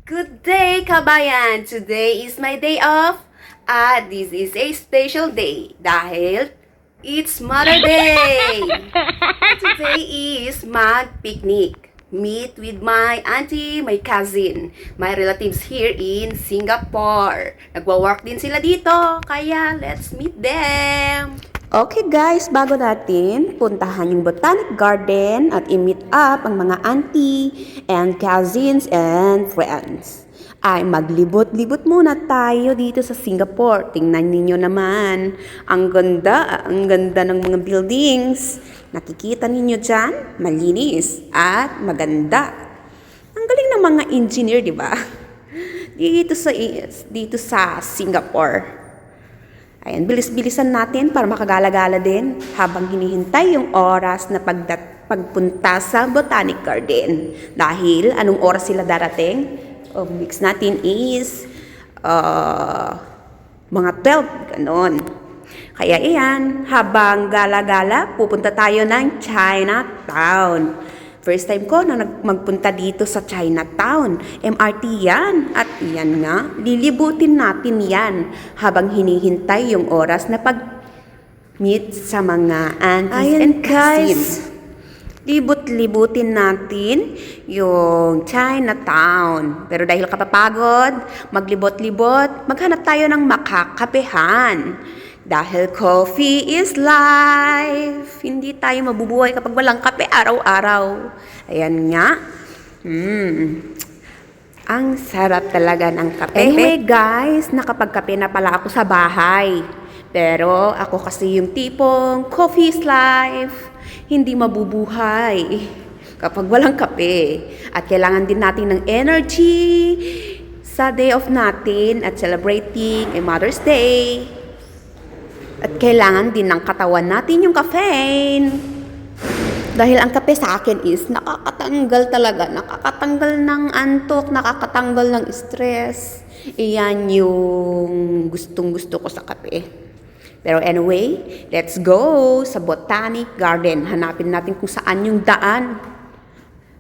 Good day, kabayan! Today is my day off. At this is a special day dahil it's Mother Day. Today is mag-picnic. Meet with my auntie, my cousin, my relatives here in Singapore. Nagwa-work din sila dito, kaya let's meet them. Okay guys, bago natin puntahan yung Botanic Garden at i-meet up ang mga auntie and cousins and friends, ay maglibot-libot muna tayo dito sa Singapore. Tingnan ninyo naman, ang ganda ng mga buildings. Nakikita ninyo dyan, malinis at maganda. Ang galing ng mga engineer, di ba? Dito sa Singapore. Ayan, bilis-bilisan natin para makagala-gala din habang hinihintay yung oras na pagpunta sa Botanic Garden. Dahil anong oras sila darating? Mix natin is mga 12, ganon. Kaya iyan, habang gala-gala, pupunta tayo ng Chinatown. First time ko na magpunta dito sa Chinatown. MRT yan. At yan nga, lilibutin natin yan habang hinihintay yung oras na pag-meet sa mga aunties and cousins. Libot-libutin natin yung Chinatown. Pero dahil kapapagod, maglibot-libot, maghanap tayo ng makakapehan. Dahil coffee is life. Hindi tayo mabubuhay kapag walang kape araw-araw. Ayan nga. Ang sarap talaga ng kape. Anyway guys, nakapagkape na pala ako sa bahay. Pero ako kasi yung tipong coffee is life. Hindi mabubuhay kapag walang kape. At kailangan din natin ng energy sa day off natin at celebrating a Mother's Day. At kailangan din ng katawan natin yung caffeine. Dahil ang kape sa akin is nakakatanggal talaga. Nakakatanggal ng antok, nakakatanggal ng stress. Iyan yung gustong-gusto ko sa kape. Pero anyway, let's go sa Botanic Garden. Hanapin natin kung saan yung daan.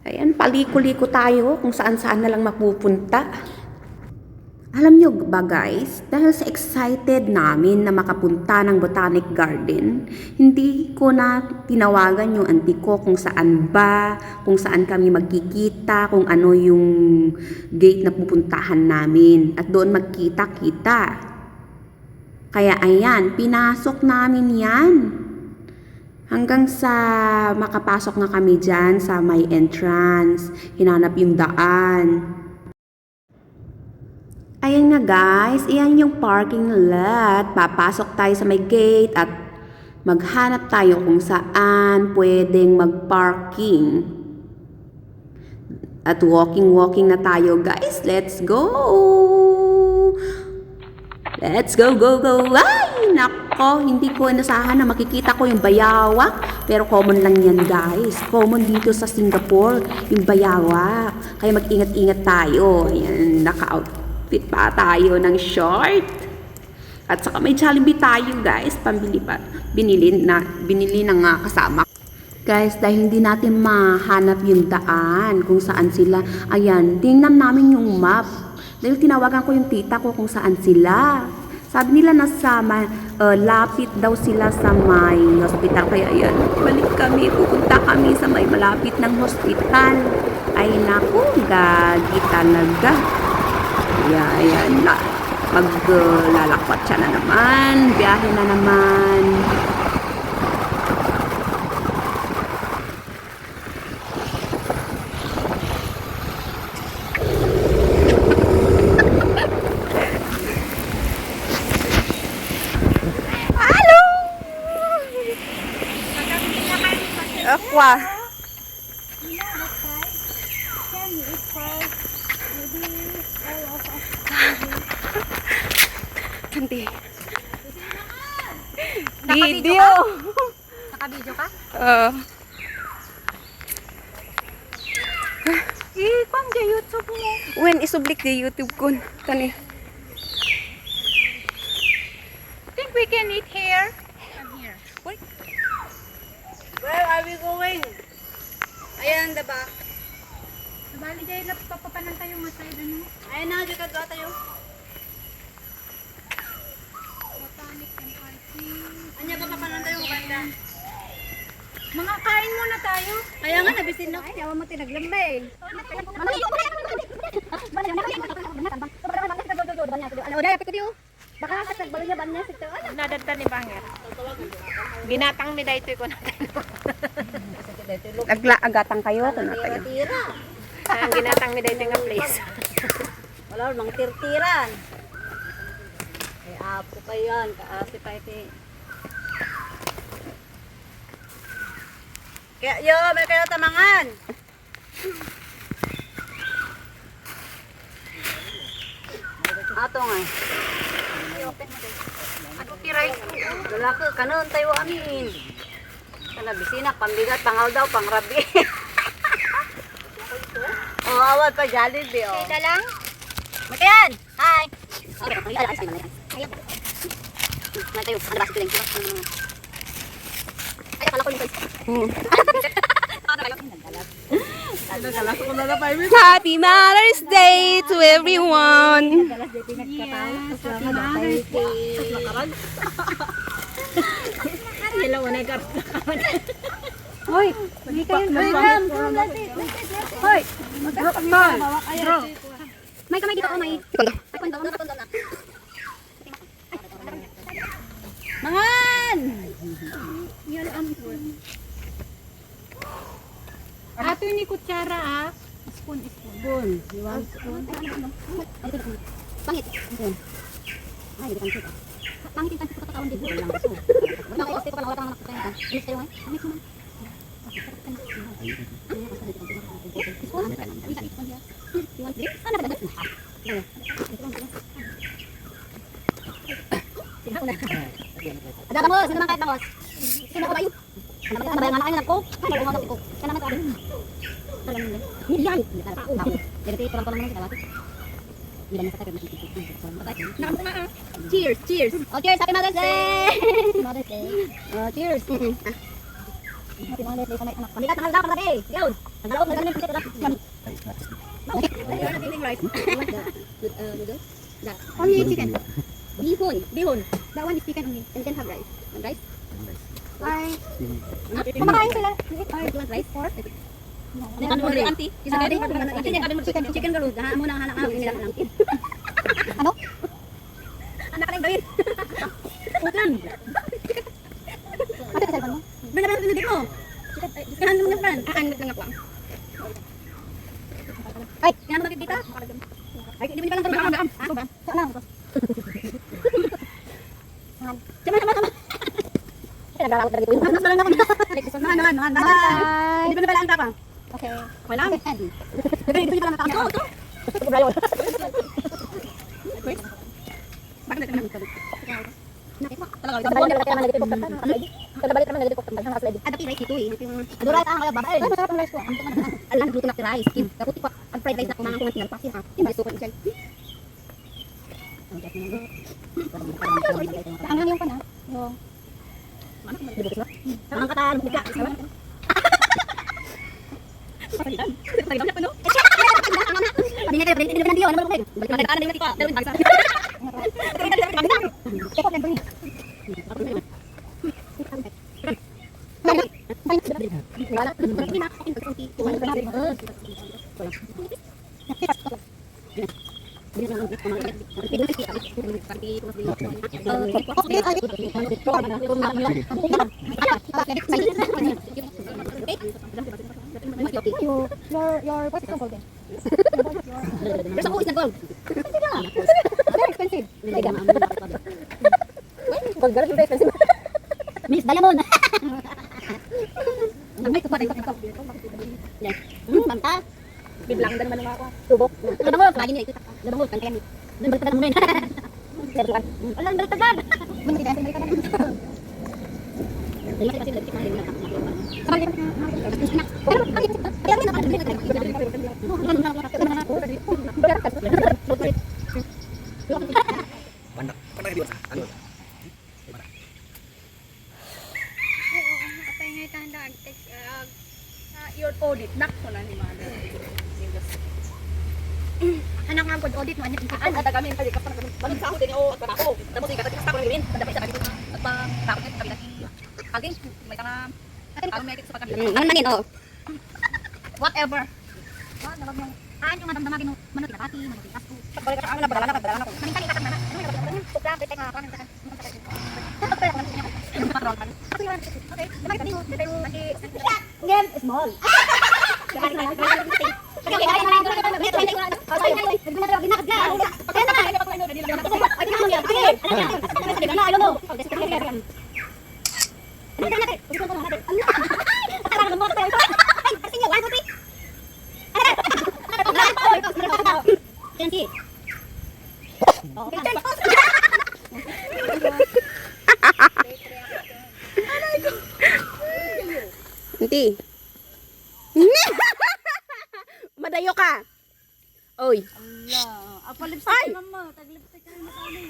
Ayan, paliko-liko tayo kung saan-saan na lang mapupunta. Alam nyo ba guys, dahil sa excited namin na makapunta ng Botanic Garden, hindi ko na tinawagan yung auntie ko kung saan kami magkikita, kung ano yung gate na pupuntahan namin at doon magkita-kita. Kaya ayan, pinasok namin yan. Hanggang sa makapasok na kami dyan sa may entrance, hinanap yung daan. Ayan nga guys, iyan yung parking lot. Papasok tayo sa may gate at maghanap tayo kung saan pwedeng mag-parking. At walking na tayo guys. Let's go! Let's go, go, go! Ay, nako, hindi ko inasahan na makikita ko yung bayawak. Pero common lang yan guys. Common dito sa Singapore, yung bayawak. Kaya mag-ingat-ingat tayo. Ayan, naka-outfit pa tayo ng short. At saka may Jollibee tayo guys, binili ng kasama. Guys, dahil hindi natin mahanap yung daan kung saan sila, ayan, tingnan namin yung map. Dahil tinawagan ko yung tita ko kung saan sila. Sabi nila nasa lapit daw sila sa may hospital. Kaya ayan, balik kami, pupunta kami sa may malapit ng hospital. Ay naku, gagi talaga. Ayan, maglalakwat siya na naman, biyahe na naman. Halo! Aqua. Cantik. Video. Naka-video ka? Kung di YouTube mo. When isublik di YouTube ko. Tani. Think we can eat here? I'm here. Wait. Where are we going? Ayan, the back. Bali dahil napapapanan tayo nga tayo ano. Ayun na, dito ka tayo. Botanic and parking. Anya ba papanan tayo maganda? Mga kain muna tayo. Kaya nga, nabisin na. Ayaw mo tinaglamba eh. Nadagta ni Banger. Binatang mi daytoy ko natin. Naglaagatan kayo kung kayo. Tira. Ang ginatang mi daytoy nga place. Wala nang tirtiran. Ay, apo kayo yan. Kaasi pa iti. Kaya, yo, may kayo tamangan. Ato nga. Ano tiray? Lalaki, kanon tayo amin. Kanabisina, pambigat, pangal daw, pangrabi. Awad pa, Jollibee, oh. Kaya lang? Matiyan! Hi! Happy Mother's Day to everyone! Hoy! Hindi kayo Hoy! May kamay dito, may. Mangan! Ato ni kutsara ah. Spoon. Spoon. Iwan spoon. Pangit. Spoon. Ay, di kan kita. Pangit yung tansi ko katawan dito. Wala lang. Wala ko kasi wala kang nakakita. Alis tayo ngayon. Alis naman. Ada bangos, sino naman kahit bangos? Sino ko ba yun? Ano ba yung anak kayo ko? Ano ba yung ko? Sana naman tayo. Miliyan! Jadi itu orang-orang kita lewat. Bila masa kita Cheers, cheers. Oh, cheers, happy Mother's Day. Mother's Day. Oh, cheers. Happy Mother's Day sa anak. Pamigat na halda para day. Yun. Ang dalaw magaling kita lang. Okay. Feeling right. Noodles. That. Only chicken. Bihon. That one is chicken only. And can have rice. And rice? Ay. Kumakain sila. Ay, you want rice or? Auntie, chicken galud. Ha, muna ang halang nila lang. Ano? Anak ka lang gawin. Utlan. Ano ka sa mo? Bina ba tindig mo? Chicken mo ng friend. Aan lang ako. Ay, yan mo dito. Ay, di ba lang trabaho? Ako ba? Saan ako? Sama. Naglalakad talaga dito. Mas lang ako. Naman. Hindi ba na pala ang tapang? Okay. Wala. Ito yung pala natapang. Ito. Bakit natin naman ito? Talaga, balik naman nagtipok ka. Balik naman nagtipok ka. Ada rice ito eh. Adura ka ang babae. Ay, masarap ang rice ko. Alam, luto na rice. Kaputi pa. Ang fried rice na kumangang kumangang tinalpasin ha. Hindi suko ni Jai. Ang hangin pa na. Yung ang kataan, buka. Pagalitan. Pagalitan niya pa, no? Hindi nga kayo, hindi naman diyo. Ano ba kayo? Balik na nagkaan, hindi ka. Pero hindi bagsa. Eko, tempo niya. Wala. Hindi na. Your what is so golden? There's a is na gold. Very expensive. Gold very expensive. Miss Diamond. Nagmay ko pa rin ko. Yan. Manta. Biblang dan man ako. Tubok. Ano mo? Lagi ni ito. Ano mo? Kan kaya ni. Dan balik mo rin. Pero kan. Wala balik tagan. Balik tagan. Balik tagan. Dali kasi dali kita rin. Sabay kita. Pero kaya na Bandak. Pernah di mana? Anu. Patay nga itang dag. Your audit. Nak ko na ni mother. Anak nga pod audit mo anya Ang kata kami kali kapan balik sa ako din o at ako. Tapos ikat sa ako rin. Dapat sa dito at pa takot ka tabi lagi. Aging may tanga ano may sa kami. Ano manin oh. Whatever. Wa na yung yung madamdamagin mo manot na pati manot kasto. Balik ka na barala ka. Manin kani kasan na. Ano yung tukla bete nga kanan kanan. Okay, damay kani mo pero game small. Hindi. Madayo ka. Oy. Allah, apa Ay! lipstick mama? Tag lipstick ka na kami.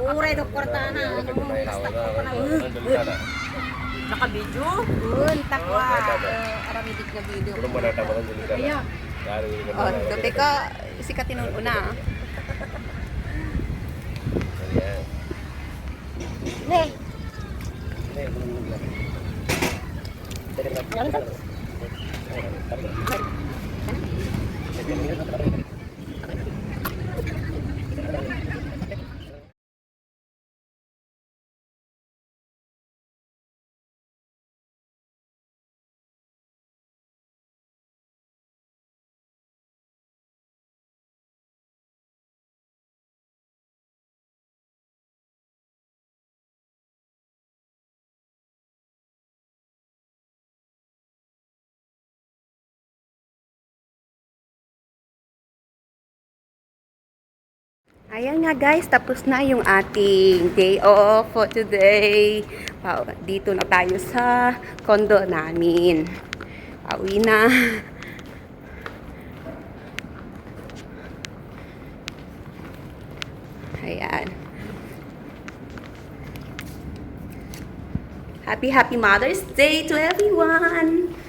Uray do kwarta na. Naka-video? Un takwa. Aramidik na video. Ayan. Oh, dote ka sikatin ng una. Ne. Ayan nga guys, tapos na yung ating day off for today. Dito na tayo sa condo namin. Pauwi na. Ayan. Happy Mother's Day to everyone!